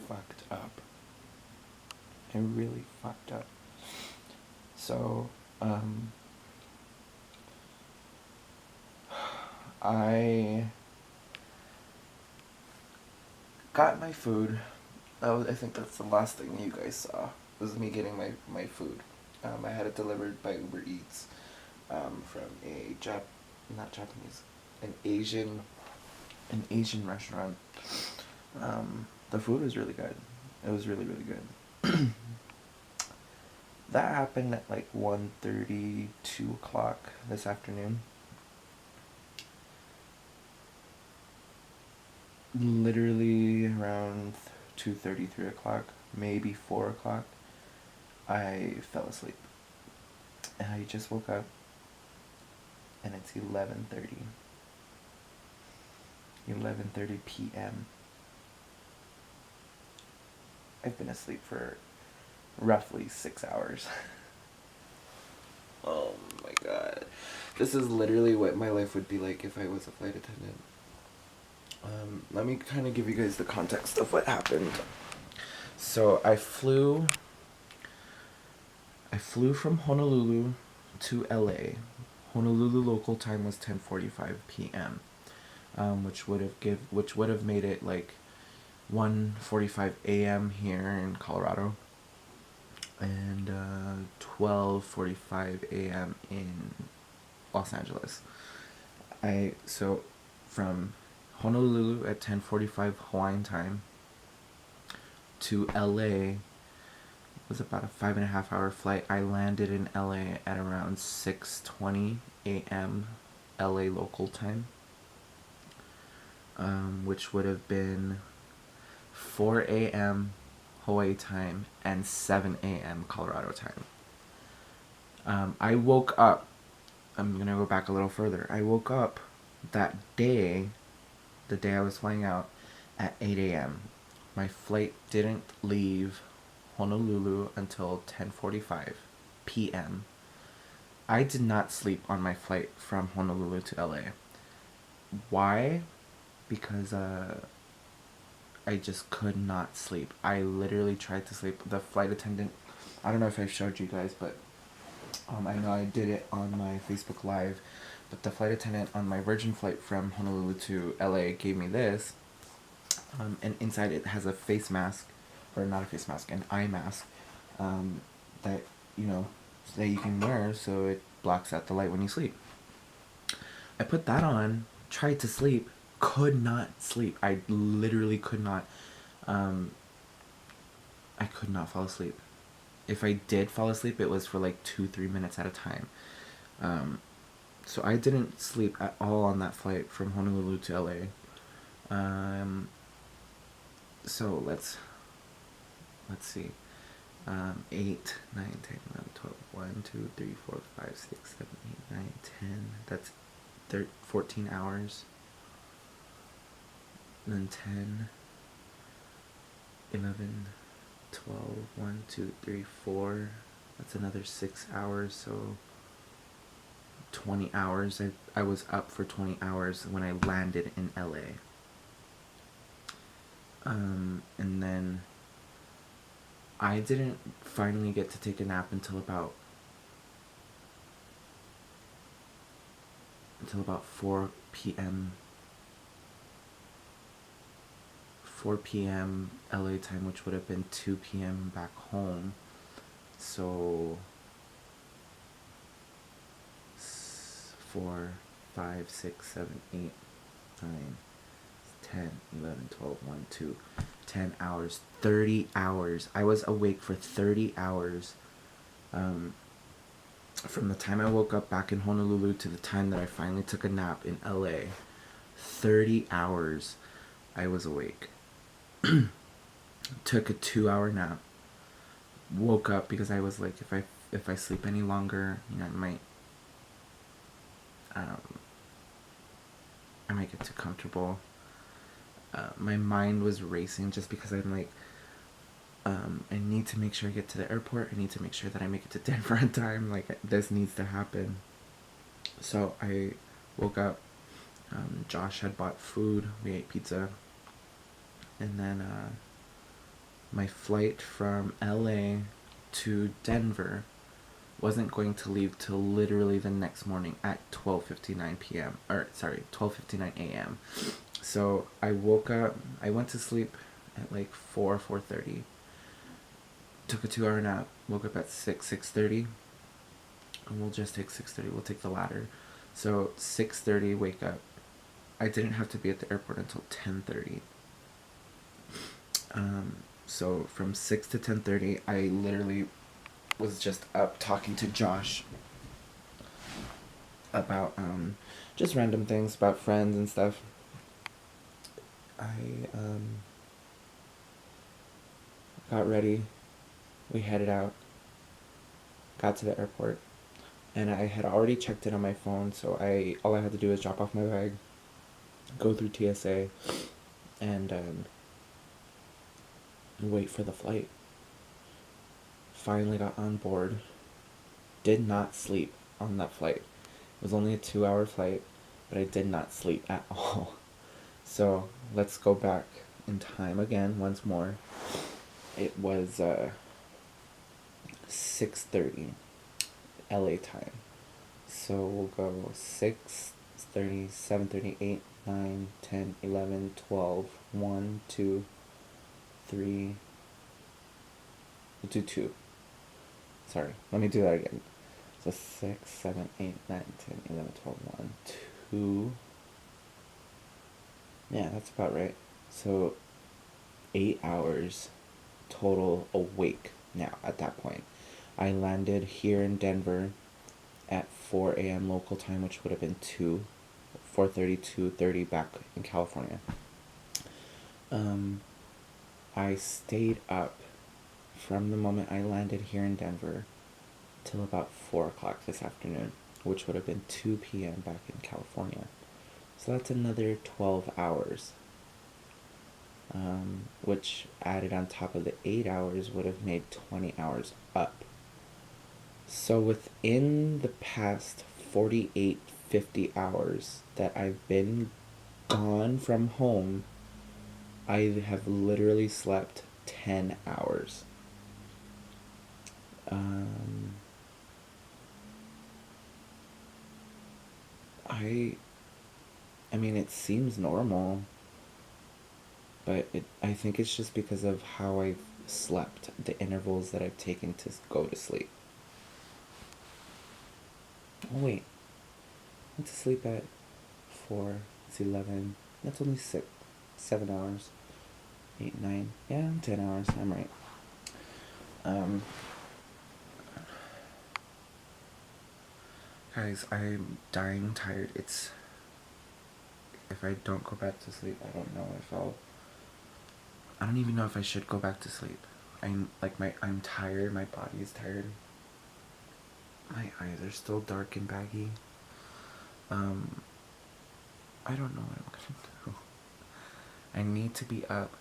fucked up. I really fucked up. So, I got my food. I think that's the last thing you guys saw, was me getting my food. I had it delivered by Uber Eats, from a not Japanese, an Asian restaurant. The food was really good. It was really, really good. That happened at like 1:30, 2 o'clock this afternoon. Literally around 2:30, 3 o'clock, maybe 4 o'clock, I fell asleep. And I just woke up, and it's 11:30 p.m. I've been asleep for roughly 6 hours. Oh my god. This is literally what my life would be like if I was a flight attendant. Let me kind of give you guys the context of what happened. So I flew from Honolulu to LA. Honolulu local time was 10:45 p.m. Which would have made it like 1:45 a.m. here in Colorado, and 12:45 a.m. in Los Angeles. So from Honolulu at 10:45 Hawaiian time to LA was about a 5.5 hour flight. I landed in LA at around 6:20 a.m. LA local time, which would have been 4 a.m. Hawaii time and 7 a.m. Colorado time. I woke up. I'm gonna go back a little further. I woke up that day, the day I was flying out, at 8 a.m. My flight didn't leave Honolulu until 10:45 p.m. I did not sleep on my flight from Honolulu to LA. Why? Because I just could not sleep. I literally tried to sleep. The flight attendant, I don't know if I showed you guys, but I know I did it on my Facebook Live, but the flight attendant on my Virgin flight from Honolulu to LA gave me this, and inside it has a face mask, or not a face mask, an eye mask, that, that you can wear so it blocks out the light when you sleep. I put that on, tried to sleep, could not sleep. I literally could not. I could not fall asleep. If I did fall asleep, it was for like 2-3 minutes at a time. So I didn't sleep at all on that flight from Honolulu to LA. So let's see. 8, 9, 10, 11, 12, 1, 2, 3, 4, 5, 6, 7, 8, 9, 10. That's 14 hours. And then 10, 11, 12, 1, 2, 3, 4. That's another 6 hours, so 20 hours. I was up for 20 hours when I landed in LA. And then I didn't finally get to take a nap until about 4 p.m. 4 p.m. LA time, which would have been 2 p.m. back home. So 4, 5, 6, 7, 8, 9, 10, 11, 12, 1, 2, 10 hours, 30 hours. I was awake for 30 hours. From the time I woke up back in Honolulu to the time that I finally took a nap in LA, 30 hours I was awake. Took a 2-hour nap. Woke up because I was like, if I sleep any longer, I might get too comfortable. My mind was racing just because I'm like, I need to make sure I get to the airport. I need to make sure that I make it to Denver on time. Like, this needs to happen. So I woke up. Josh had bought food. We ate pizza. And then my flight from LA to Denver wasn't going to leave till literally the next morning at 12:59 p.m. or sorry, 12:59 a.m. So I woke up, I went to sleep at like 4:30. Took a 2-hour nap, woke up at 6:30. And we'll just take 6:30. We'll take the latter. So 6:30 wake up. I didn't have to be at the airport until 10:30. So from 6 to 10:30, I literally was just up talking to Josh about just random things about friends and stuff. I got ready. We headed out. Got to the airport, and I had already checked in on my phone. So all I had to do was drop off my bag, go through TSA, and wait for the flight. Finally got on board. Did not sleep on that flight. It was only a 2-hour flight, but I did not sleep at all. So let's go back in time again once more. It was 6:30 LA time. So we'll go 6:30, 7:30, 8, 9, 10, 11, 12, 1, 2, 3. We'll do 2. Sorry, let me do that again. So 6, 7, 8, 9, 10, 11, 12, 1, 2. Yeah, that's about right. So 8 hours total awake now at that point. I landed here in Denver at 4 a.m. local time, which would have been 4:30, 2:30 back in California. I stayed up from the moment I landed here in Denver till about 4 o'clock this afternoon, which would have been 2 p.m. back in California. So that's another 12 hours, which added on top of the 8 hours would have made 20 hours up. So within the past 48, 50 hours that I've been gone from home, I have literally slept 10 hours. I mean, it seems normal, but I think it's just because of how I've slept, the intervals that I've taken to go to sleep. Oh, wait. I went to sleep at 4. It's 11. That's only 7 hours. 8, 9. Yeah, 10 hours. I'm right. Guys, I'm dying tired. If I don't go back to sleep, I don't know if I don't even know if I should go back to sleep. I'm tired, my body is tired. My eyes are still dark and baggy. I don't know what I'm gonna do. I need to be up.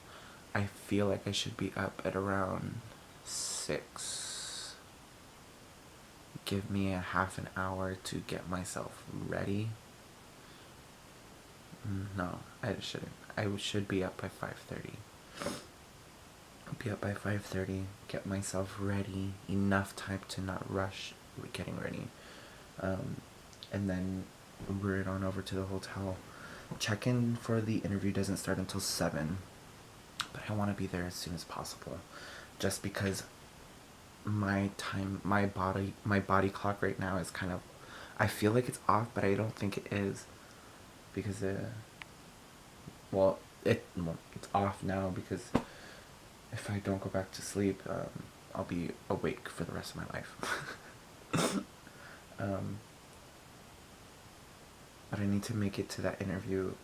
I feel like I should be up at around 6. Give me a half an hour to get myself ready. No, I shouldn't. I should be up by 5:30. Be up by 5:30. Get myself ready. Enough time to not rush getting ready. And then Uber it on over to the hotel. Check-in for the interview doesn't start until 7. But I want to be there as soon as possible. Just because my body clock right now is kind of, I feel like it's off, but I don't think it is, because it's off now because if I don't go back to sleep, I'll be awake for the rest of my life. But I need to make it to that interview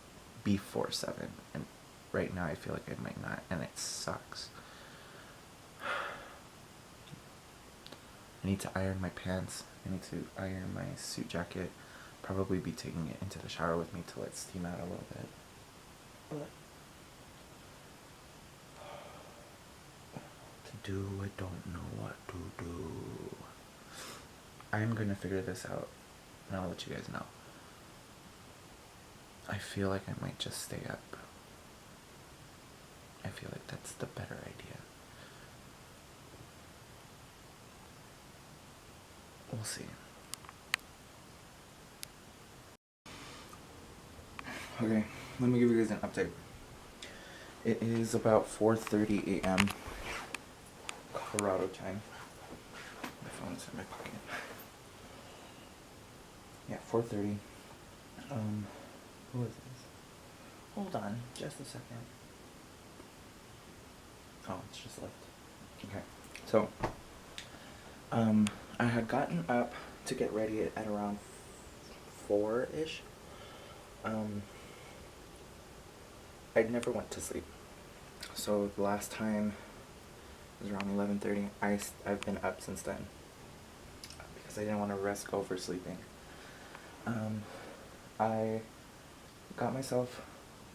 before 7, and right now I feel like I might not, and it sucks. I need to iron my pants. I need to iron my suit jacket. Probably be taking it into the shower with me to let it steam out a little bit. But to do, I don't know what to do. I'm gonna figure this out, and I'll let you guys know. I feel like I might just stay up. I feel like that's the better idea. we'll see. Okay, let me give you guys an update. It is about 4:30 a.m. Colorado time. My phone's in my pocket. Yeah, 4:30. Who is this? Hold on, just a second. Oh, it's just left. Okay, so, I had gotten up to get ready at around 4-ish. I never went to sleep. So the last time was around 11:30. I've been up since then because I didn't want to risk oversleeping. I got myself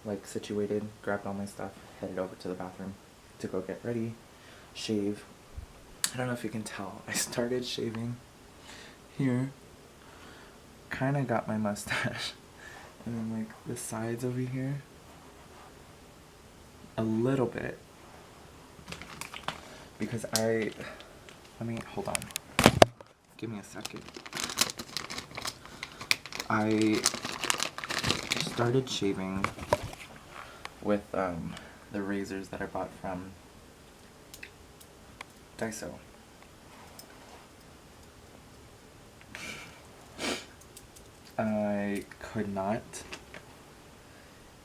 like situated, grabbed all my stuff, headed over to the bathroom to go get ready, shave. I don't know if you can tell. I started shaving here, kind of got my mustache, and then like the sides over here, a little bit, because hold on, give me a second. I started shaving with the razors that I bought from Daiso. I could not.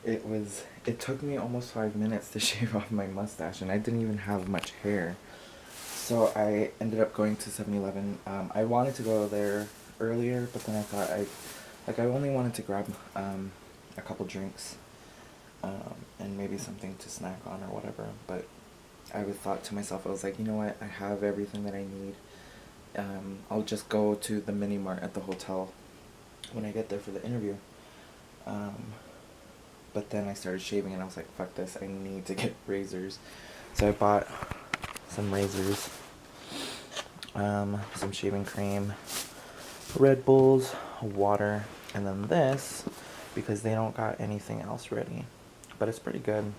It took me almost 5 minutes to shave off my mustache, and I didn't even have much hair. So I ended up going to 7-Eleven. I wanted to go there earlier, but then I thought I only wanted to grab a couple drinks and maybe something to snack on or whatever. But I thought to myself, I was like, you know what? I have everything that I need. I'll just go to the mini mart at the hotel when I get there for the interview. But then I started shaving and I was like, fuck this, I need to get razors. So I bought some razors, some shaving cream, Red Bulls, water, and then this, because they don't got anything else ready. But it's pretty good.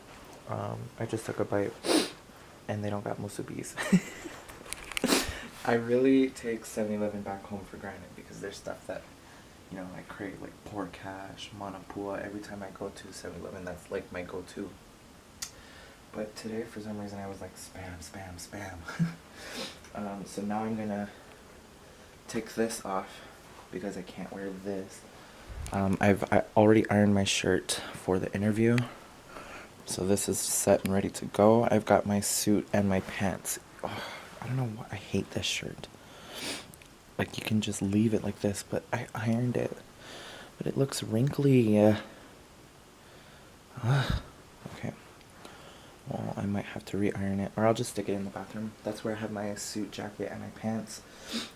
I just took a bite and they don't got musubis. I really take 7-Eleven back home for granted because there's stuff that, you know, I crave, like porcash, manapua. Every time I go to 7-Eleven, that's like my go-to. But today, for some reason, I was like spam, spam, spam. So now I'm gonna take this off because I can't wear this. I already ironed my shirt for the interview, so this is set and ready to go. I've got my suit and my pants. Oh, I don't know why I hate this shirt. Like, you can just leave it like this, but I ironed it. But it looks wrinkly. Okay. Well, I might have to re-iron it, or I'll just stick it in the bathroom. That's where I have my suit jacket and my pants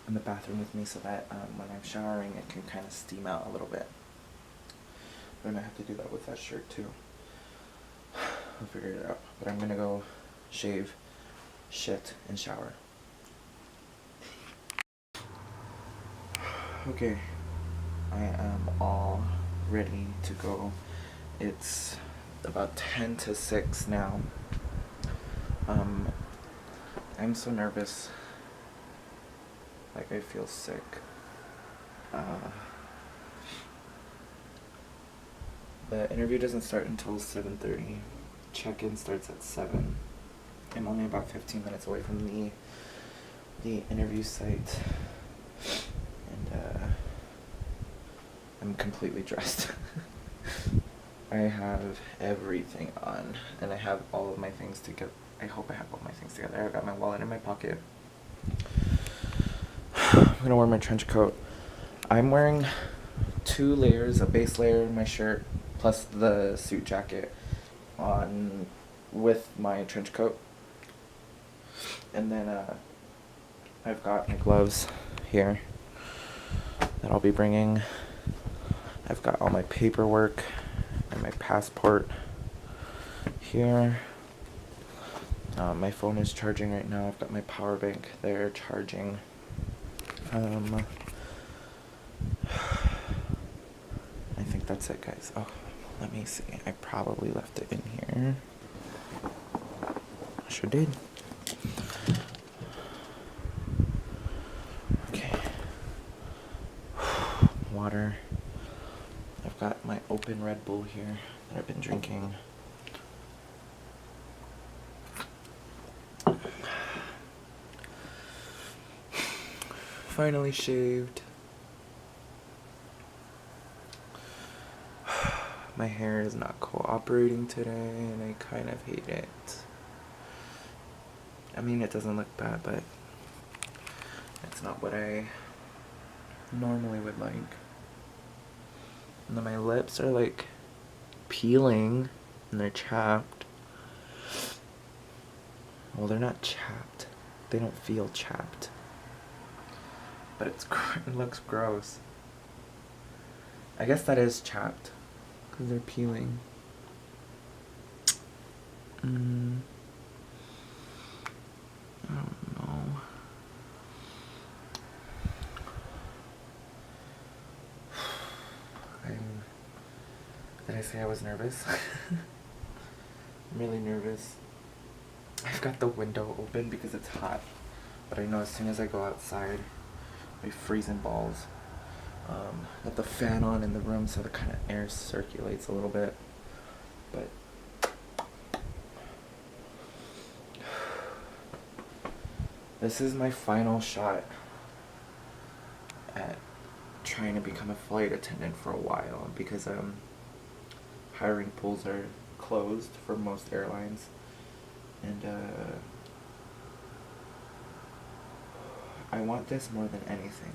in the bathroom with me, so that when I'm showering, it can kind of steam out a little bit. But I might have to do that with that shirt too. I'll figure it out. But I'm gonna go shave, shit, and shower. Okay, I am all ready to go. It's about 10 to 6 now. I'm so nervous. Like, I feel sick. The interview doesn't start until 7:30. Check-in starts at 7. I'm only about 15 minutes away from the interview site. And I'm completely dressed. I have everything on, and I have all of my things together. I hope I have all my things together. I've got my wallet in my pocket. I'm gonna wear my trench coat. I'm wearing 2 layers, a base layer in my shirt, plus the suit jacket on with my trench coat. And then I've got my gloves here that I'll be bringing. I've got all my paperwork and my passport here. My phone is charging right now. I've got my power bank there charging. I think that's it, guys. Oh, let me see. I probably left it in here. I sure did. Okay. got my open Red Bull here that I've been drinking. Finally shaved. My hair is not cooperating today, and I kind of hate it. I mean, it doesn't look bad, but it's not what I normally would like. And then my lips are like peeling, and they're chapped. Well, they're not chapped. They don't feel chapped. But it looks gross. I guess that is chapped, because they're peeling. I don't know. Did I say I was nervous? I'm really nervous. I've got the window open because it's hot, but I know as soon as I go outside, my freezing balls. Got the fan on in the room so the kind of air circulates a little bit, but this is my final shot at trying to become a flight attendant for a while, because hiring pools are closed for most airlines, and I want this more than anything.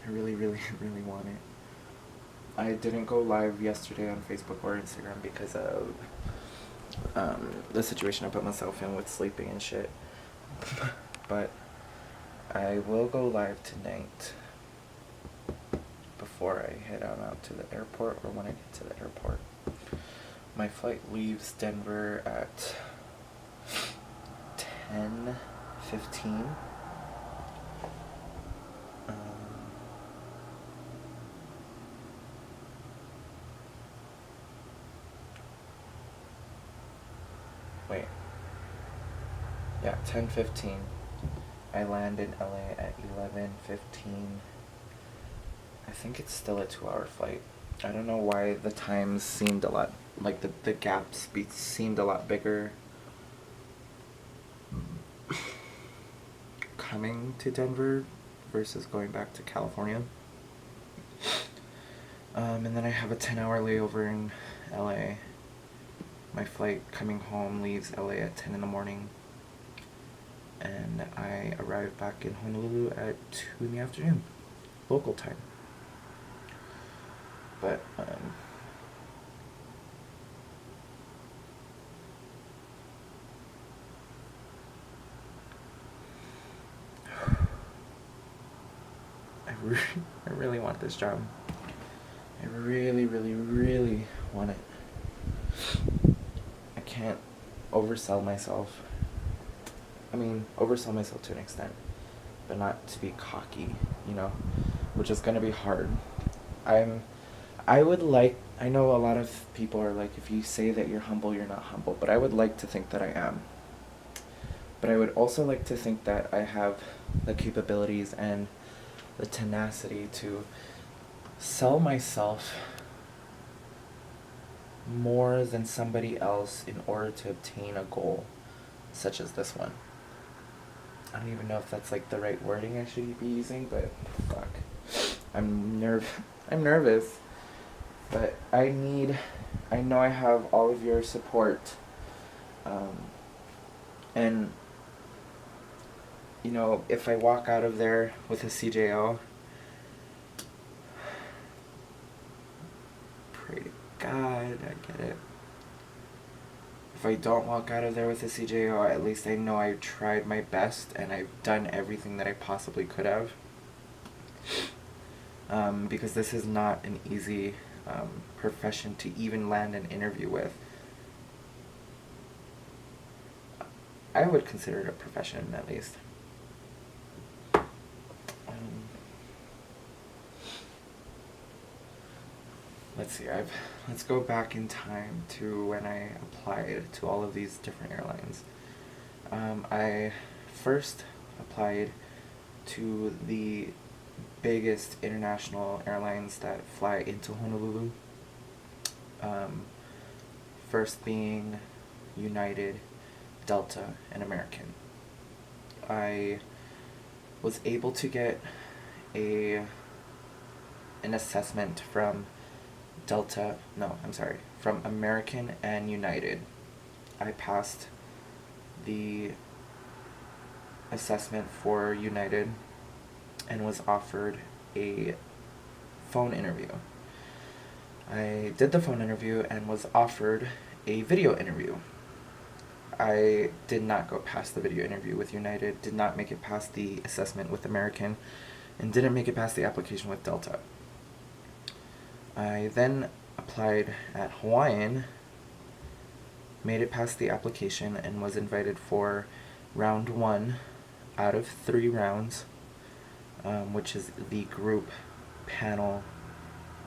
I really, really, really want it. I didn't go live yesterday on Facebook or Instagram because of the situation I put myself in with sleeping and shit. But I will go live tonight before I head on out to the airport, or when I get to the airport. My flight leaves Denver at 10:15. Wait. Yeah, 10:15. I land in LA at 11:15. I think it's still a 2-hour flight. I don't know why the times seemed a lot, like the gaps seemed a lot bigger coming to Denver versus going back to California. And then I have a 10-hour layover in LA. My flight coming home leaves LA at 10 in the morning. And I arrive back in Honolulu at 2 in the afternoon, local time. But, I really want this job. I really, really, really want it. I can't oversell myself. I mean, oversell myself to an extent, but not to be cocky, you know, which is gonna be hard. I know a lot of people are like, if you say that you're humble, you're not humble, but I would like to think that I am. But I would also like to think that I have the capabilities and the tenacity to sell myself more than somebody else in order to obtain a goal such as this one. I don't even know if that's like the right wording I should be using, but fuck. I'm nervous. But I know I have all of your support. And you know, if I walk out of there with a CJO, pray to God I get it. If I don't walk out of there with a CJO, at least I know I tried my best and I've done everything that I possibly could have. Because this is not an easy profession to even land an interview with. I would consider it a profession, at least. Let's see, let's go back in time to when I applied to all of these different airlines. I first applied to the biggest international airlines that fly into Honolulu. First being United, Delta, and American. I was able to get an assessment from from American and United. I passed the assessment for United and was offered a phone interview. I did the phone interview and was offered a video interview. I did not go past the video interview with United, did not make it past the assessment with American, and didn't make it past the application with Delta. I then applied at Hawaiian, made it past the application, and was invited for round 1 out of 3 rounds, which is the group panel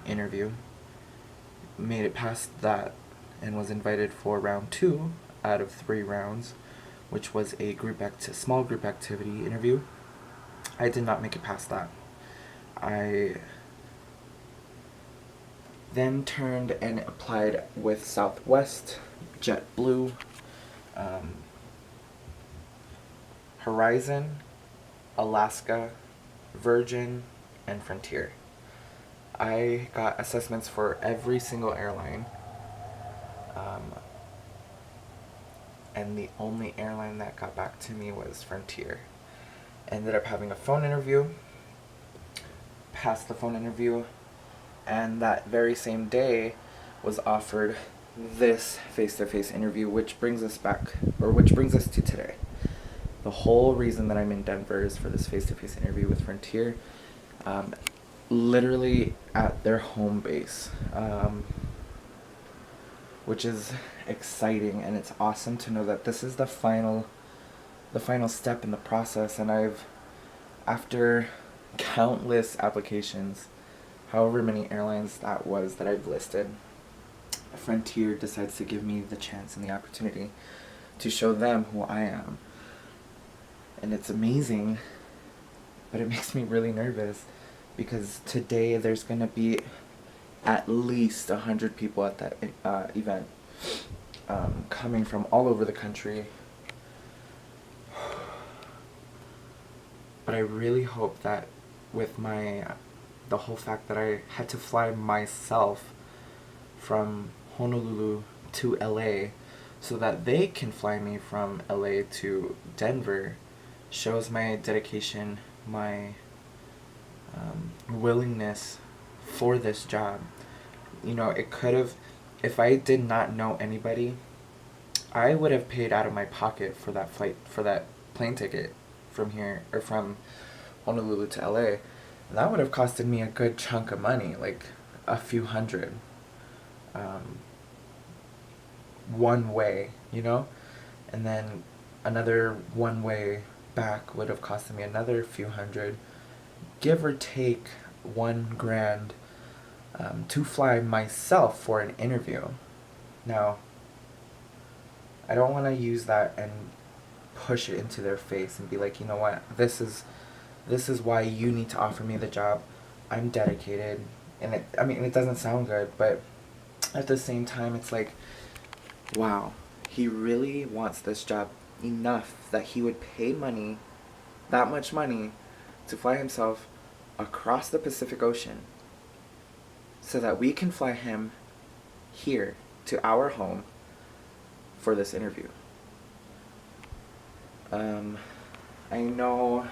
interview. Made it past that and was invited for round 2 out of 3 rounds, which was a small group activity interview. I did not make it past that. I then turned and applied with Southwest, JetBlue, Horizon, Alaska, Virgin, and Frontier. I got assessments for every single airline, and the only airline that got back to me was Frontier. Ended up having a phone interview, passed the phone interview, and that very same day was offered this face-to-face interview, which brings us to today. The whole reason that I'm in Denver is for this face-to-face interview with Frontier, literally at their home base, which is exciting, and it's awesome to know that this is the final step in the process. And after countless applications, however many airlines that was that I've listed, Frontier decides to give me the chance and the opportunity to show them who I am. And it's amazing, but it makes me really nervous because today there's going to be at least 100 people at that event, coming from all over the country. But I really hope that with the whole fact that I had to fly myself from Honolulu to LA so that they can fly me from LA to Denver shows my dedication, my willingness for this job. You know, it could have, if I did not know anybody, I would have paid out of my pocket for that plane ticket from here, or from Honolulu to LA. And that would have costed me a good chunk of money, like a few hundred, one way, you know? And then another one way back would have costed me another few hundred, give or take $1,000, to fly myself for an interview. Now, I don't want to use that and push it into their face and be like, you know what, this is why you need to offer me the job. I'm dedicated. And it doesn't sound good, but at the same time, it's like, wow, he really wants this job enough that he would pay money, that much money, to fly himself across the Pacific Ocean so that we can fly him here to our home for this interview. I know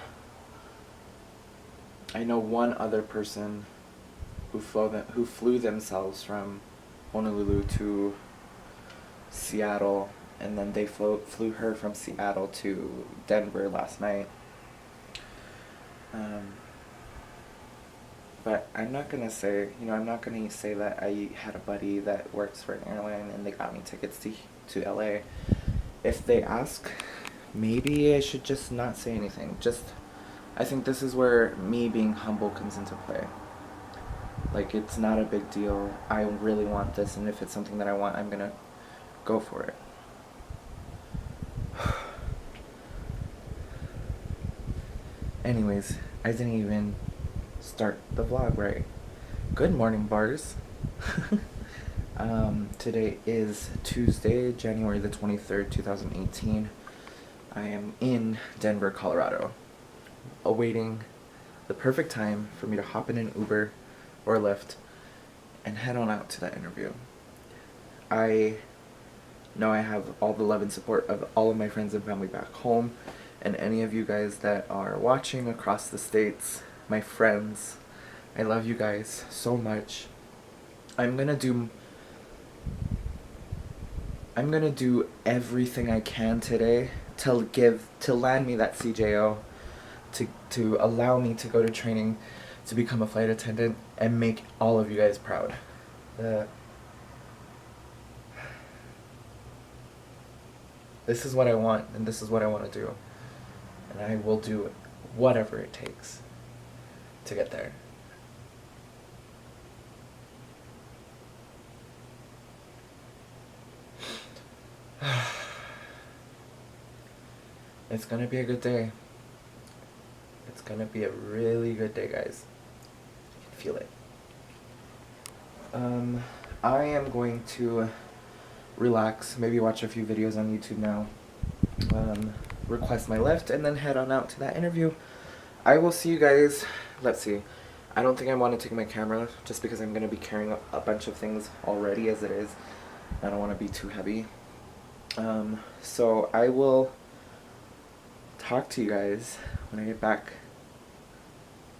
one other person who flew themselves from Honolulu to Seattle, and then they flew her from Seattle to Denver last night. But I'm not gonna say that I had a buddy that works for an airline and they got me tickets to LA. If they ask, maybe I should just not say anything. I think this is where me being humble comes into play. Like, it's not a big deal. I really want this, and if it's something that I want, I'm gonna go for it. Anyways, I didn't even start the vlog right. Good morning, bars. Today is Tuesday, January the 23rd, 2018. I am in Denver, Colorado, awaiting the perfect time for me to hop in an Uber or Lyft and head on out to that interview. I know I have all the love and support of all of my friends and family back home, and any of you guys that are watching across the states, my friends, I love you guys so much. I'm gonna do everything I can today to land me that CJO, to allow me to go to training, to become a flight attendant, and make all of you guys proud. This is what I want, and this is what I want to do. And I will do whatever it takes to get there. It's gonna be a good day. It's gonna be a really good day, guys. I can feel it. I am going to relax, maybe watch a few videos on YouTube now, request my lift, and then head on out to that interview. I will see you guys. Let's see. I don't think I want to take my camera just because I'm going to be carrying a bunch of things already as it is. I don't want to be too heavy. So I will talk to you guys when I get back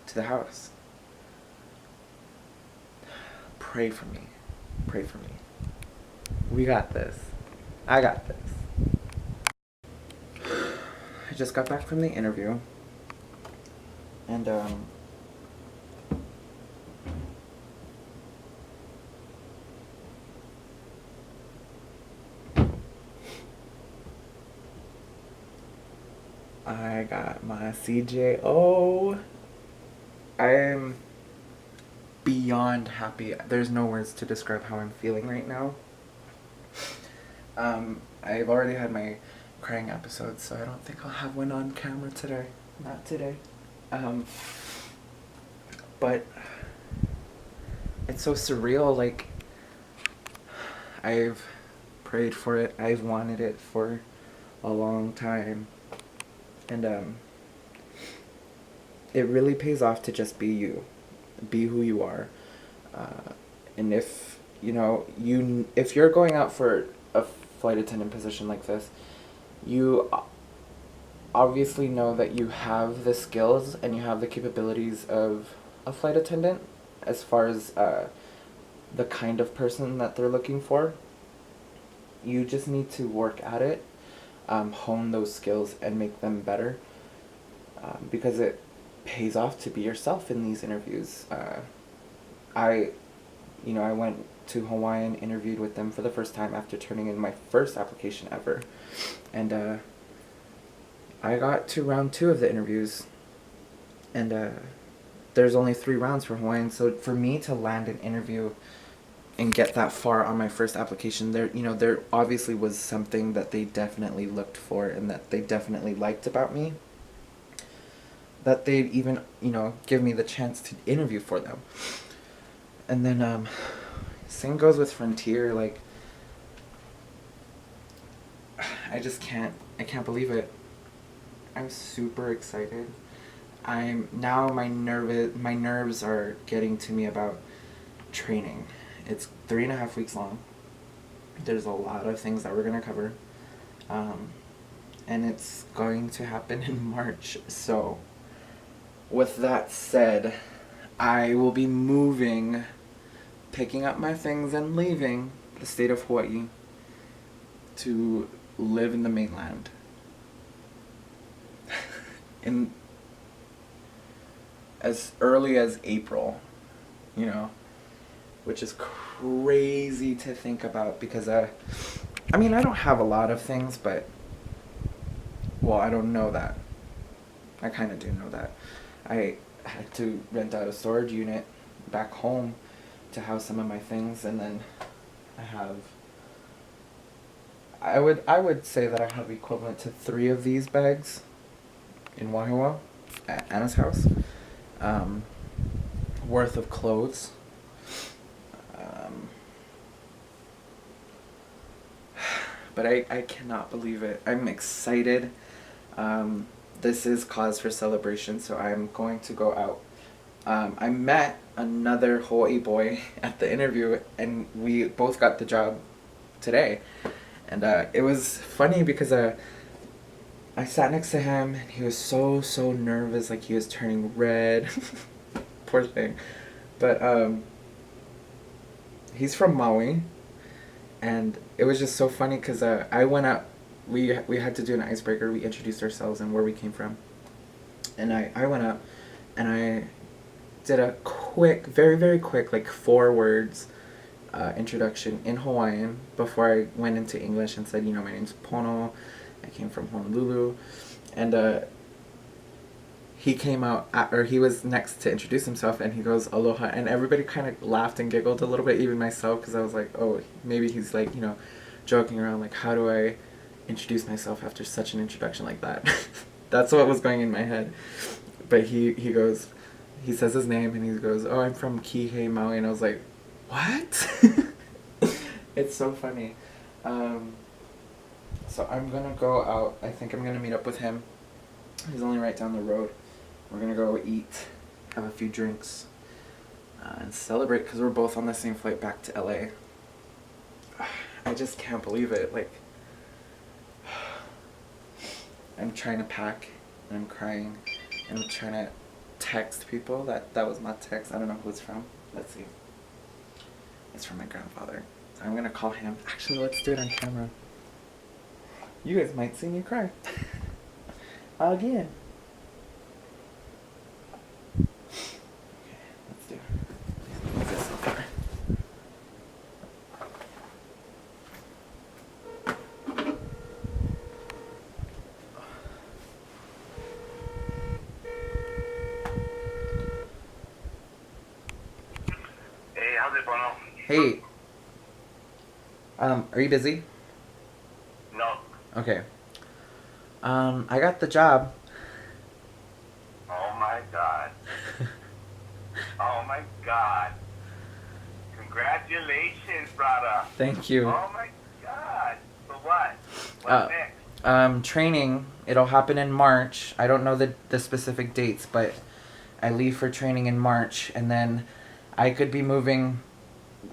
to the house. Pray for me. Pray for me. We got this. I got this. I just got back from the interview. And, I got my CJO. I am beyond happy. There's no words to describe how I'm feeling right now. I've already had my crying episode, so I don't think I'll have one on camera today. Not today. But it's so surreal. Like, I've prayed for it. I've wanted it for a long time. And it really pays off to just be you. Be who you are. And if if you're going out for a flight attendant position like this, you obviously know that you have the skills and you have the capabilities of a flight attendant as far as the kind of person that they're looking for. You just need to work at it, hone those skills and make them better, because it pays off to be yourself in these interviews. I went to Hawaii and interviewed with them for the first time after turning in my first application ever. And I got to round 2 of the interviews. And there's only 3 rounds for Hawaiian. So for me to land an interview and get that far on my first application, there obviously was something that they definitely looked for and that they definitely liked about me, that they'd even, give me the chance to interview for them. And then, same goes with Frontier. Like, I can't believe it. I'm super excited. My nerves are getting to me about training. It's 3.5 weeks long. There's a lot of things that we're gonna cover. And it's going to happen in March. So, with that said, I will be picking up my things and leaving the state of Hawaii to live in the mainland. In as early as April, which is crazy to think about because I don't have a lot of things, but, well, I don't know that. I kind of do know that. I had to rent out a storage unit back home to house some of my things, and then I would say that I have equivalent to 3 of these bags in Wahiawa, at Anna's house, worth of clothes. But I cannot believe it. I'm excited. This is cause for celebration, so I'm going to go out. I met another Hawaii boy at the interview, and we both got the job today. And it was funny because I sat next to him, and he was so nervous, like he was turning red. Poor thing. But he's from Maui, and it was just so funny because I went up. We had to do an icebreaker. We introduced ourselves and where we came from. And I went up, and I did a quick, very quick, like 4 words introduction in Hawaiian before I went into English and said, my name's Pono. I came from Honolulu. And he came out, or he was next to introduce himself, and he goes, aloha. And everybody kind of laughed and giggled a little bit, even myself, because I was like, oh, maybe he's like, joking around, like, how do I introduce myself after such an introduction like that? That's what was going in my head. But he goes, he says his name, and he goes, oh, I'm from Kihei, Maui. And I was like, what? It's so funny. So I'm going to go out. I think I'm going to meet up with him. He's only right down the road. We're going to go eat, have a few drinks, and celebrate because we're both on the same flight back to LA. I just can't believe it. Like, I'm trying to pack, and I'm crying, and I'm trying to text people. That was my text. I don't know who it's from. Let's see. It's from my grandfather. So I'm going to call him. Actually, let's do it on camera. You guys might see me cry. Again. Okay, let's do it. Move this over. Hey, how's it, Bono? Hey. Are you busy? No. Okay. I got the job. Oh my god. Oh my god. Congratulations, brother. Thank you. Oh my god. So what? What's next? Training. It'll happen in March. I don't know the specific dates, but I leave for training in March, and then I could be moving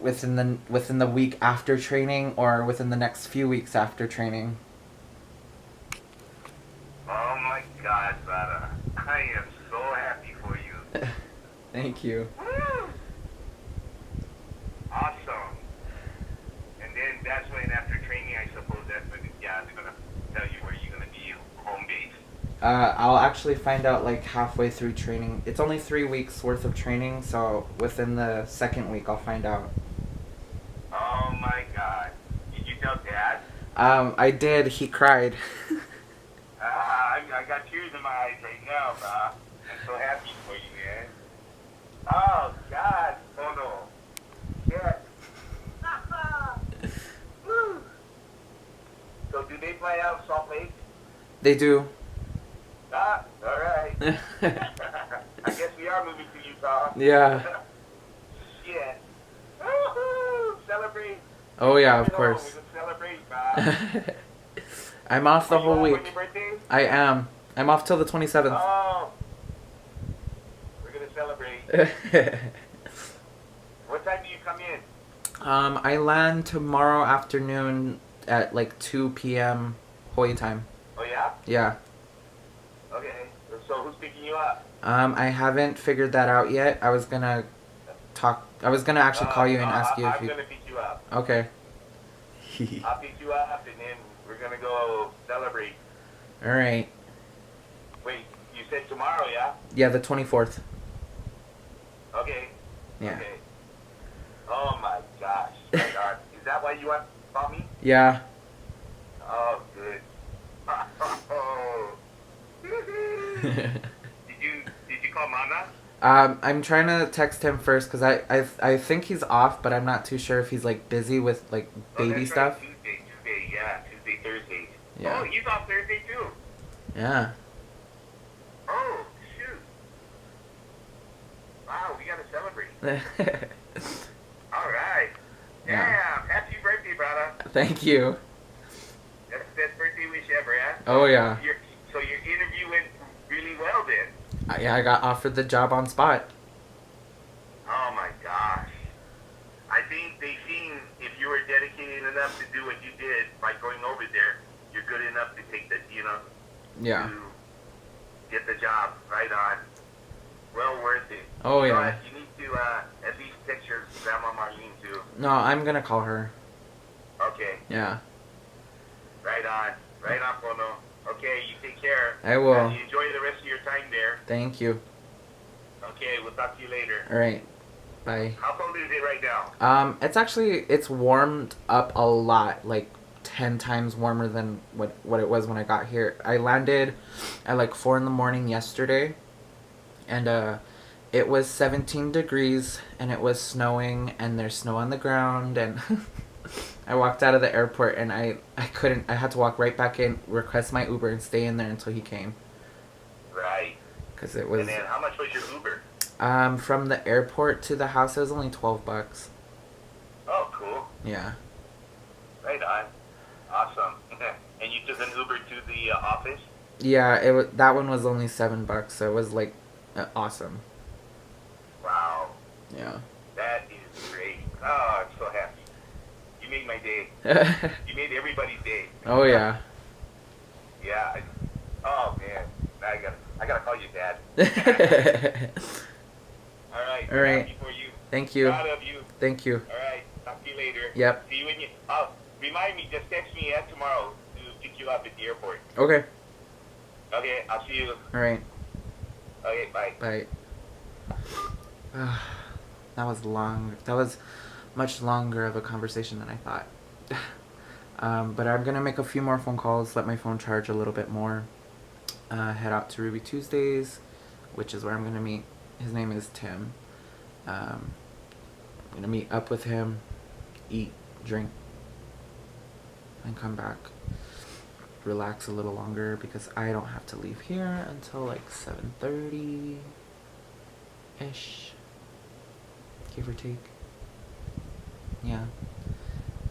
within the week after training or within the next few weeks after training. Oh my god, brother. I am so happy for you. Thank you. Woo! Awesome. And then that's when after training, I suppose that's when they're gonna tell you where you're gonna be home base. I'll actually find out like halfway through training. It's only 3 weeks worth of training, so within the second week I'll find out. Oh my god. Did you tell Dad? I did. He cried. I got tears in my eyes right now, bro. I'm so happy for you, man. Oh, God. Oh, no. Yeah. Woo. So do they fly out Salt Lake? They do. Ah, all right. I guess we are moving to Utah. Yeah. Shit. Woohoo! Celebrate. Oh yeah, of We course. can celebrate, bro. I'm off the Are you whole off on week. your birthday? I am. I'm off till the 27th. Oh. We're going to celebrate. What time do you come in? I land tomorrow afternoon at like 2 p.m. Hawaii time. Oh, yeah? Yeah. Okay. So who's picking you up? I haven't figured that out yet. I was gonna actually call you and ask you if I'm you. going to pick you up. Okay. I'll pick you up and then we're going to go celebrate. All right. Wait, you said tomorrow, yeah? Yeah, the 24th. Okay. Yeah. Okay. Oh my gosh. My God. Is that why you want to call me? Yeah. Oh, good. Oh. Did you call Mana? I'm trying to text him first because I think he's off, but I'm not too sure if he's like busy with like baby that's stuff. Right. Tuesday, yeah. Tuesday, Thursday. Yeah. Oh, he's off Thursday too. Yeah. Oh, All right. Yeah. Damn. Happy birthday, brother. Thank you. That's the best birthday wish ever, huh? Oh yeah. So your interview went really well then. I got offered the job on spot. Oh my gosh. I think they seen if you were dedicated enough to do what you did by going over there, you're good enough to take the, Yeah. to get the job right on. Well worth it. Oh You know yeah. what? You need to at least text your grandma Marlene too. No, I'm gonna call her. Okay. Yeah. Right on. Right on, Pono. Okay, you take care. I will. You enjoy the rest of your time there. Thank you. Okay, we'll talk to you later. All right. Bye. How cold is it right now? It's warmed up a lot, like 10 times warmer than what it was when I got here. I landed at like 4 in the morning yesterday, and it was 17 degrees, and it was snowing, and there's snow on the ground, and I walked out of the airport, and I had to walk right back in, request my Uber, and stay in there until he came. Right. Because it was... And then how much was your Uber? From the airport to the house, it was only $12. Oh, cool. Yeah. Right on. Awesome. And you took an Uber to the office? Yeah, that one was only $7, so it was like awesome. Wow. Yeah. That is great. Oh, I'm so happy. You made my day. You made everybody's day. Oh yeah. Yeah. Oh man. Now I gotta call you Dad. All right. All right. Happy for you. Thank you. Proud of you. Thank you. All right. Talk to you later. Yep. See you when you. Oh, remind me. Just text me tomorrow to pick you up at the airport. Okay. Okay. I'll see you. All right. Okay. Bye. Bye. That was long. That was much longer of a conversation than I thought. But I'm gonna make a few more phone calls, let my phone charge a little bit more. Head out to Ruby Tuesdays, which is where I'm gonna meet. His name is Tim. I'm gonna meet up with him, eat, drink, and come back. Relax a little longer because I don't have to leave here until like 7:30-ish, give or take. Yeah.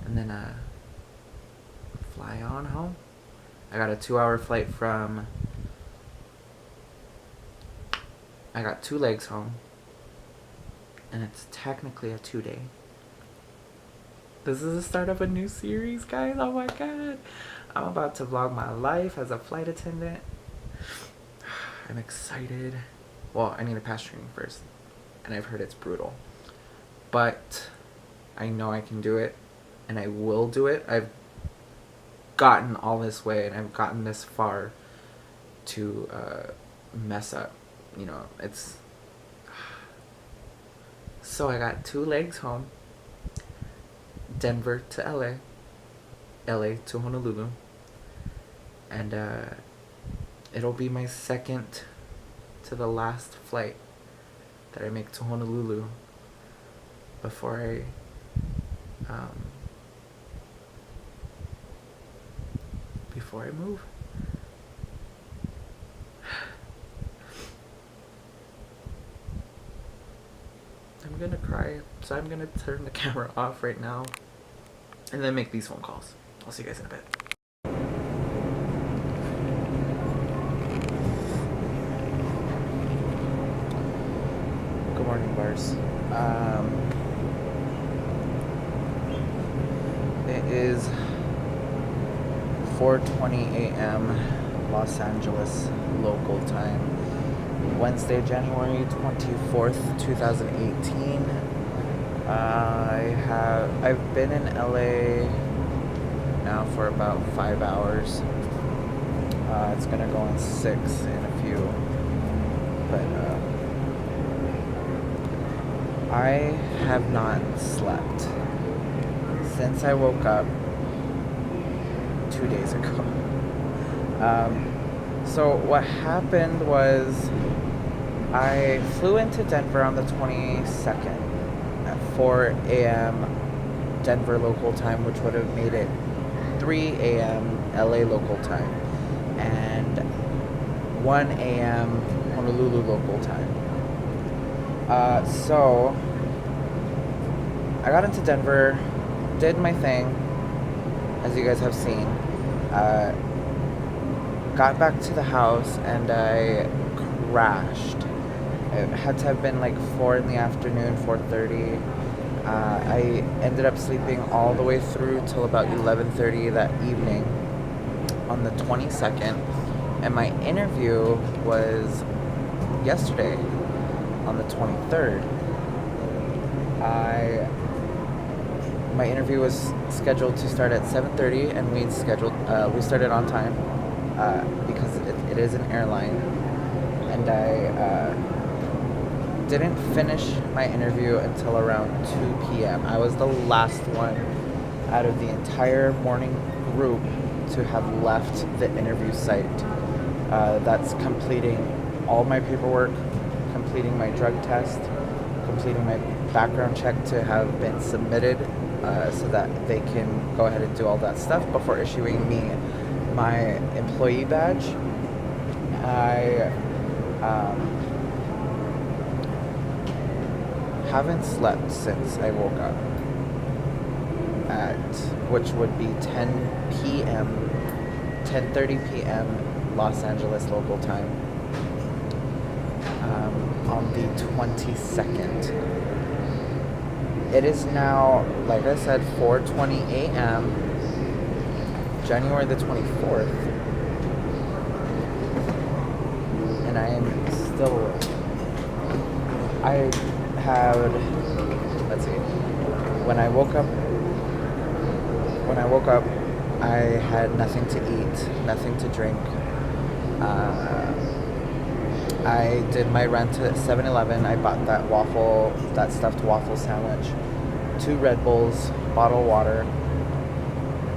And then fly on home. I got a 2-hour flight from... I got 2 legs home. And it's technically a 2-day. This is the start of a new series, guys. Oh my god. I'm about to vlog my life as a flight attendant. I'm excited. Well, I need to pass training first. And I've heard it's brutal. But I know I can do it. And I will do it. I've gotten all this way and I've gotten this far to mess up. You know, it's... So I got 2 legs home. Denver to LA. LA to Honolulu. And it'll be my second to the last flight that I make to Honolulu before I move. I'm gonna cry, so I'm gonna turn the camera off right now and then make these phone calls. I'll see you guys in a bit. Good morning, Bars. It is 4:20 a.m. Los Angeles local time. Wednesday, January 24th, 2018. I've been in LA now for about 5 hours. It's gonna go on 6 in a few. But I have not slept since I woke up 2 days ago. So what happened was I flew into Denver on the 22nd at 4 a.m. Denver local time, which would have made it 3 a.m. LA local time, and 1 a.m. Honolulu local time. So I got into Denver, did my thing, as you guys have seen. Got back to the house and I crashed. It had to have been like 4 in the afternoon, 4:30. I ended up sleeping all the way through till about 11:30 that evening on the 22nd, and my interview was yesterday on the 23rd. My interview was scheduled to start at 7:30, and we started on time because it is an airline, and I didn't finish my interview until around 2 p.m. I was the last one out of the entire morning group to have left the interview site. That's completing all my paperwork, completing my drug test, completing my background check to have been submitted so that they can go ahead and do all that stuff before issuing me my employee badge. I haven't slept since I woke up which would be 10 p.m., 10:30 p.m. Los Angeles local time on the 22nd. It is now, like I said, 4:20 a.m., January the 24th, and I am still awake. Let's see, when I woke up, I had nothing to eat, nothing to drink. I did my run to 7-Eleven. I bought that stuffed waffle sandwich, 2 Red Bulls, bottle of water,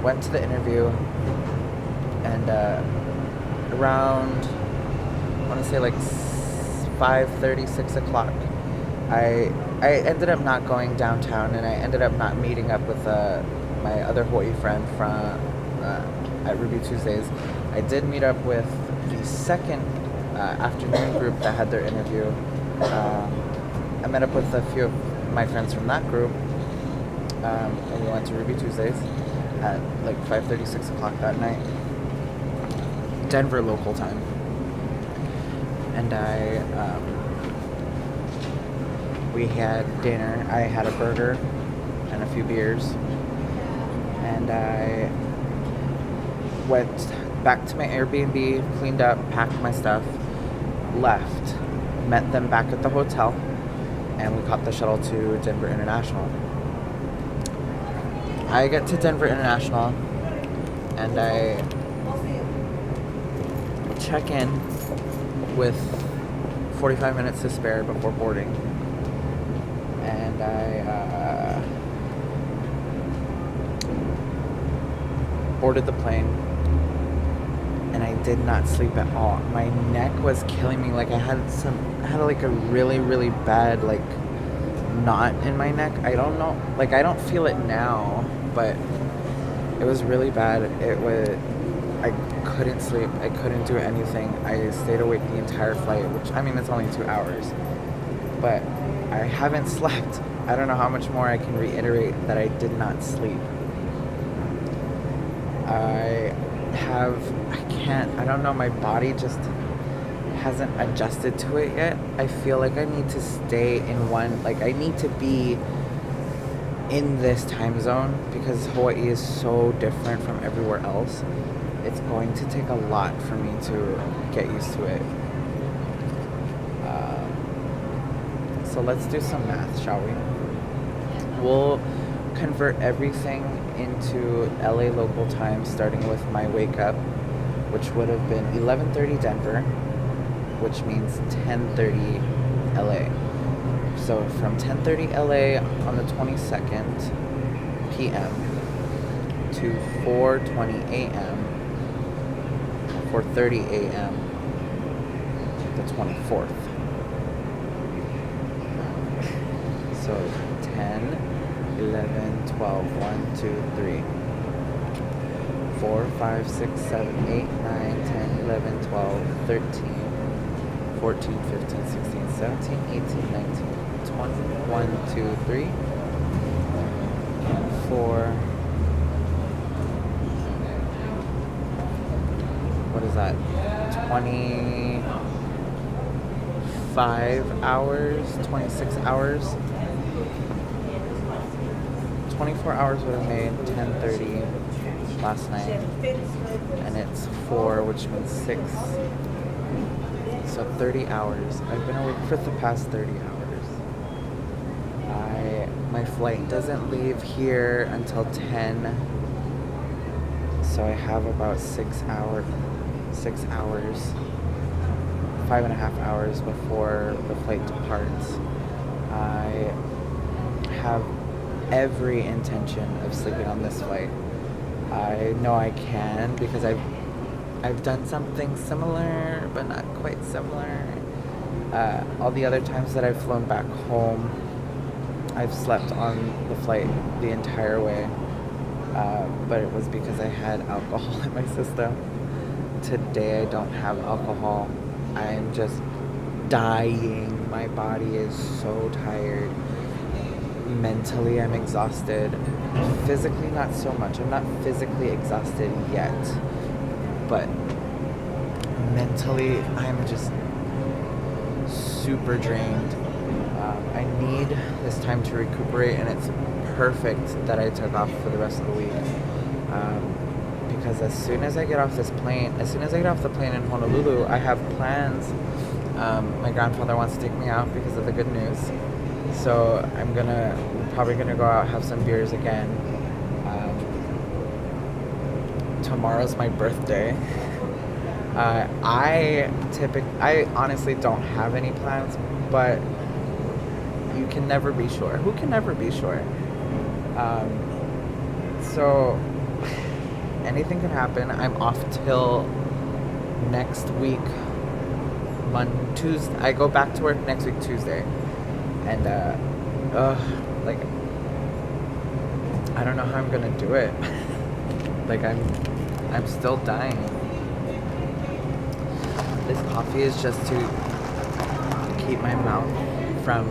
went to the interview, and around, I want to say like 5:30, 6 o'clock, I ended up not going downtown, and I ended up not meeting up with my other Hawaii friend from at Ruby Tuesdays. I did meet up with the second afternoon group that had their interview. I met up with a few of my friends from that group, and we went to Ruby Tuesdays at like 5:30, 6 o'clock that night, Denver local time. And we had dinner. I had a burger and a few beers, and I went back to my Airbnb, cleaned up, packed my stuff, left, met them back at the hotel, and we caught the shuttle to Denver International. I get to Denver International, and I check in with 45 minutes to spare before boarding, and I boarded the plane, and I did not sleep at all. My neck was killing me. Like I had like a really, really bad like knot in my neck. I don't know, like I don't feel it now, but it was really bad. I couldn't sleep. I couldn't do anything. I stayed awake the entire flight, which, I mean, it's only 2 hours, but I haven't slept. I don't know how much more I can reiterate that I did not sleep. I don't know, my body just hasn't adjusted to it yet. I feel like I need to stay in I need to be in this time zone because Hawaii is so different from everywhere else. It's going to take a lot for me to get used to it. So let's do some math, shall we? We'll convert everything into LA local time, starting with my wake up, which would have been 11:30 Denver, which means 10:30 LA. So from 10:30 LA on the 22nd p.m. to 4:20 a.m. 4:30 a.m. the 24th. So 10, 11, 12, 1, 2, 3, 4, 5, 6, 7, 8, 9, 10, 11, 12, 13, 14, 15, 16, 17, 18, 19, 20, 1, 2, 3, for, what is that, 25 hours, 26 hours. 24 hours would have made 10:30 last night, and it's 4, which means 6. So 30 hours. I've been awake for the past 30 hours. My flight doesn't leave here until 10, so I have about 6 hours, 5.5 hours before the flight departs. I have every intention of sleeping on this flight. I know I can because I've done something similar, but not quite similar. All the other times that I've flown back home, I've slept on the flight the entire way, but it was because I had alcohol in my system. Today I don't have alcohol. I'm just dying. My body is so tired. Mentally, I'm exhausted. Physically, not so much. I'm not physically exhausted yet, but mentally, I'm just super drained. I need this time to recuperate, and it's perfect that I took off for the rest of the week. Because as soon as I get off the plane in Honolulu, I have plans. My grandfather wants to take me out because of the good news. So we're probably gonna go out, have some beers again. Tomorrow's my birthday. I honestly don't have any plans, but you can never be sure. Who can never be sure? So anything can happen. I'm off till next week, Tuesday. I go back to work next week, Tuesday. And, I don't know how I'm gonna do it. I'm still dying. This coffee is just to keep my mouth from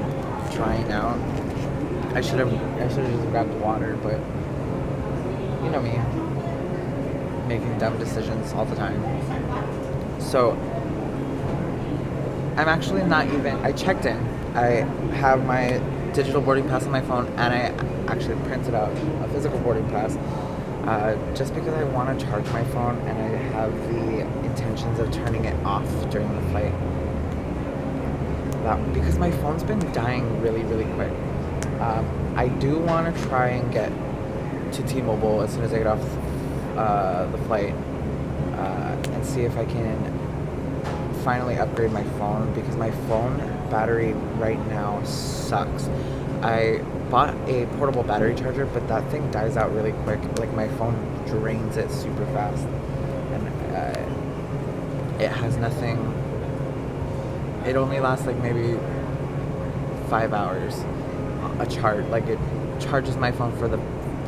drying out. I should have just grabbed water, but you know me, making dumb decisions all the time. So I'm actually not even, I checked in. I have my digital boarding pass on my phone, and I actually printed out a physical boarding pass just because I want to charge my phone, and I have the intentions of turning it off during the flight. Because my phone's been dying really, really quick. I do want to try and get to T-Mobile as soon as I get off the flight and see if I can finally upgrade my phone, because my phone battery right now sucks. I bought a portable battery charger, but that thing dies out really quick. Like, my phone drains it super fast, and it has nothing. It only lasts like maybe 5 hours. It charges my phone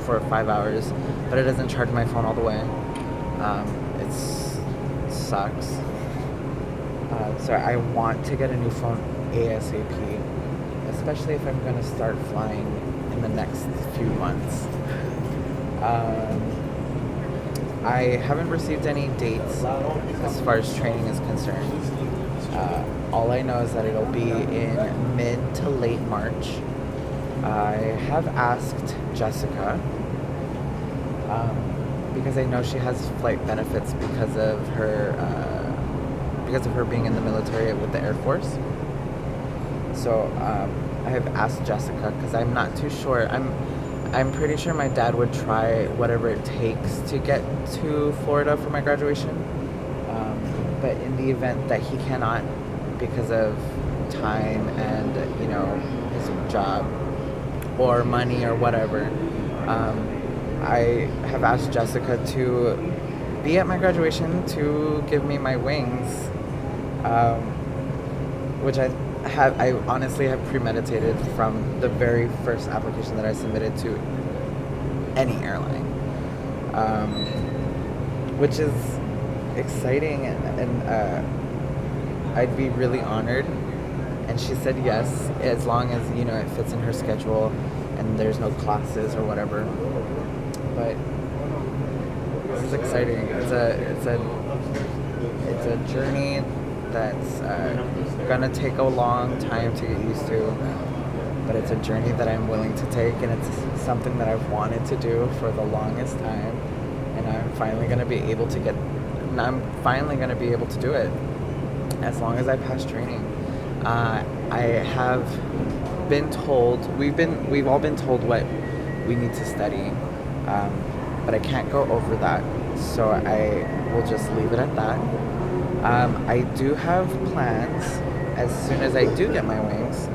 for 5 hours, but it doesn't charge my phone all the way. It sucks. So I want to get a new phone ASAP, especially if I'm going to start flying in the next few months. I haven't received any dates as far as training is concerned. All I know is that it'll be in mid to late March. I have asked Jessica, because I know she has flight benefits because of her being in the military with the Air Force. So I have asked Jessica, because I'm not too sure. I'm pretty sure my dad would try whatever it takes to get to Florida for my graduation. But in the event that he cannot, because of time and, his job or money or whatever, I have asked Jessica to be at my graduation to give me my wings, which I honestly have premeditated from the very first application that I submitted to any airline, which is exciting, and I'd be really honored. And she said yes, as long as it fits in her schedule, and there's no classes or whatever. But this is exciting. It's a journey that's gonna take a long time to get used to, but it's a journey that I'm willing to take, and it's something that I've wanted to do for the longest time, and I'm finally gonna be able to do it as long as I pass training. I have been told, we've all been told what we need to study, but I can't go over that, so I will just leave it at that. I do have plans, as soon as I do get my wings,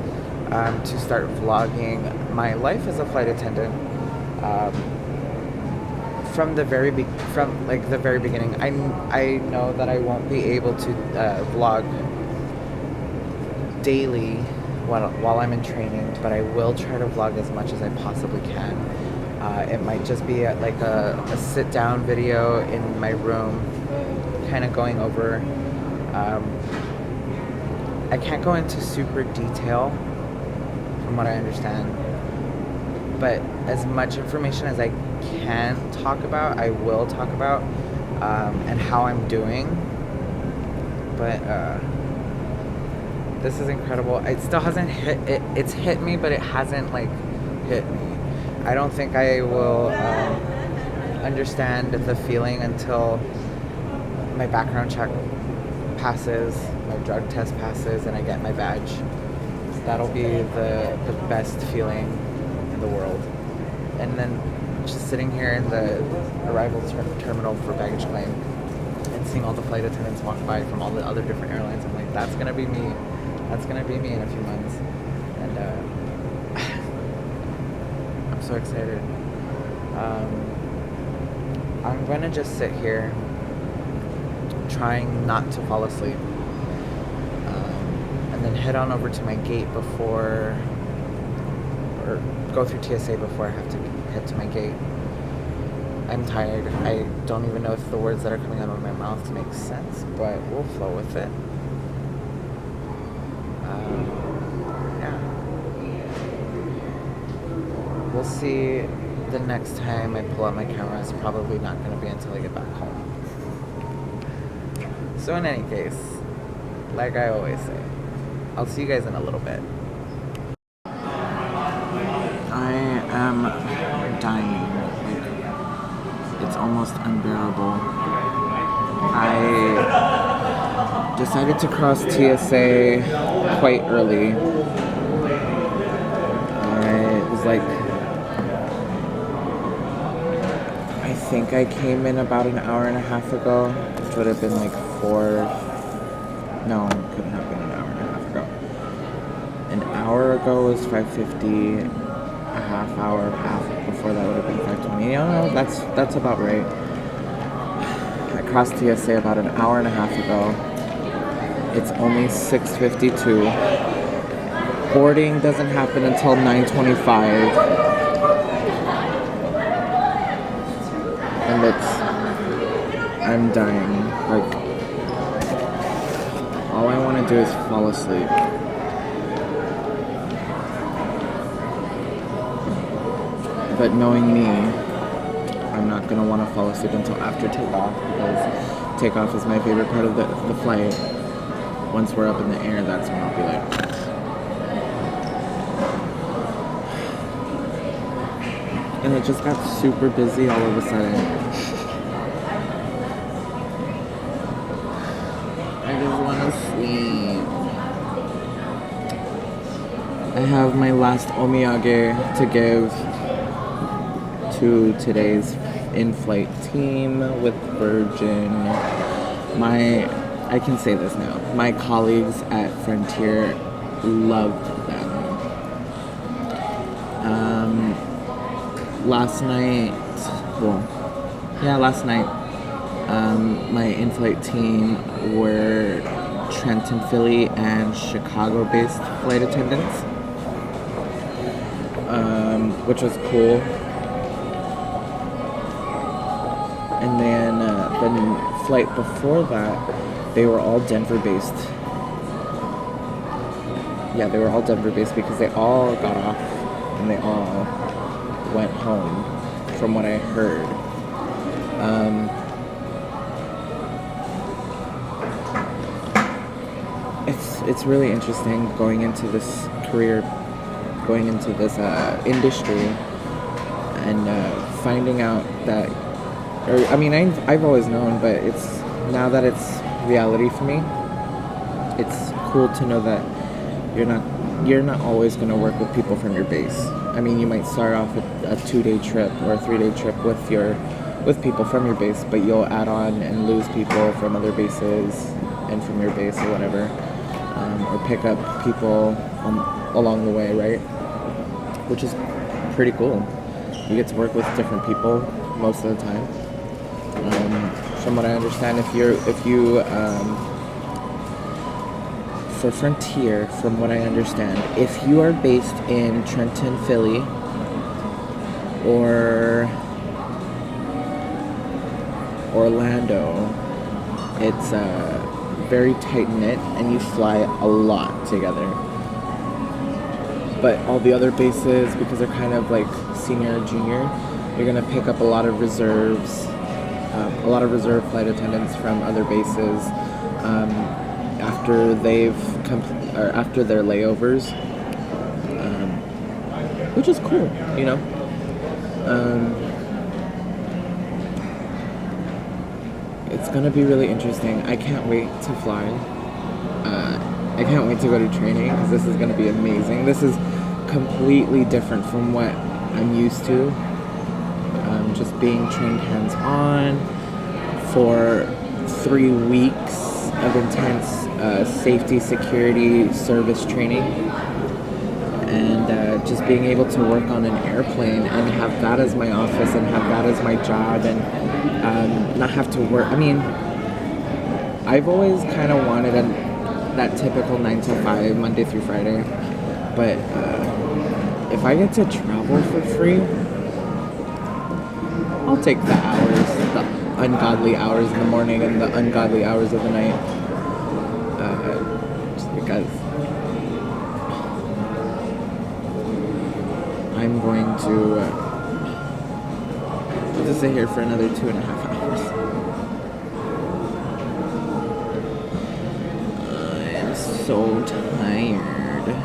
to start vlogging my life as a flight attendant. From the very beginning. I know that I won't be able to vlog daily while I'm in training, but I will try to vlog as much as I possibly can. It might just be a sit down video in my room, kind of going over. I can't go into super detail from what I understand, but as much information as I can talk about, I will talk about, and how I'm doing. But this is incredible. It still hasn't hit it. It's hit me, but it hasn't hit me. I don't think I will understand the feeling until my background check passes, my drug test passes, and I get my badge. That'll be the best feeling in the world. And then just sitting here in the arrival terminal for baggage claim and seeing all the flight attendants walk by from all the other different airlines, I'm like, that's gonna be me. That's gonna be me in a few months. And I'm so excited. I'm gonna just sit here trying not to fall asleep, and then head on over to my gate or go through TSA before I have to head to my gate. I'm tired. I don't even know if the words that are coming out of my mouth make sense, but we'll flow with it. Yeah. We'll see. The next time I pull out my camera is probably not going to be until I get back home. So in any case, like I always say, I'll see you guys in a little bit. I am dying. It's almost unbearable. I decided to cross TSA quite early. It was I think I came in about an hour and a half ago, which would have been no, couldn't have been an hour and a half ago. An hour ago was 5:50, a half hour before that would have been 5:20. No, that's about right. I crossed TSA about an hour and a half ago. It's only 6:52. Boarding doesn't happen until 9:25. And I'm dying. All I want to do is fall asleep. But knowing me, I'm not going to want to fall asleep until after takeoff, because takeoff is my favorite part of the flight. Once we're up in the air, that's when I'll be like... And it just got super busy all of a sudden. I just want to sleep. I have my last omiyage to give to today's in-flight team with Virgin. I can say this now. My colleagues at Frontier loved them. Last night, my in-flight team were Trenton, Philly, and Chicago-based flight attendants, which was cool. And then the flight before that, they were all Denver-based. Yeah, they were all Denver-based because they all got off and they all went home, from what I heard. It's really interesting going into this career, going into this industry, and finding out that, or I mean, I've always known, but it's now that it's reality for me. It's cool to know that you're not always going to work with people from your base. I mean, you might start off with a 2-day trip or a 3-day trip with people from your base, but you'll add on and lose people from other bases and from your base or whatever, or pick up people along the way, right? Which is pretty cool. You get to work with different people most of the time. From what I understand, if you for Frontier, from what I understand, if you are based in Trenton, Philly, or Orlando, it's very tight-knit, and you fly a lot together. But all the other bases, because they're kind of like senior, junior, you're going to pick up a lot of reserves, a lot of reserve flight attendants from other bases, after after their layovers, which is cool, you know. It's gonna be really interesting. I can't wait to fly. I can't wait to go to training, because this is gonna be amazing. This is completely different from what I'm used to. Just being trained hands-on for 3 weeks of intense safety, security, service training, and just being able to work on an airplane and have that as my office and have that as my job, and not have to work. I mean, I've always kind of wanted that typical 9 to 5, Monday through Friday, but if I get to travel for free, I'll take the hours, the ungodly hours in the morning and the ungodly hours of the night, just because I'm going to sit here for another 2.5 hours. I am so tired.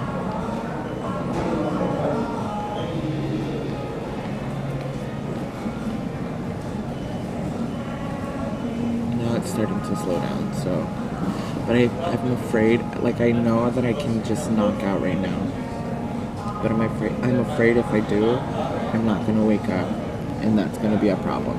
Starting to slow down, so, but I'm afraid, like, I know that I can just knock out right now, but I'm afraid if I do, I'm not gonna wake up, and that's gonna be a problem.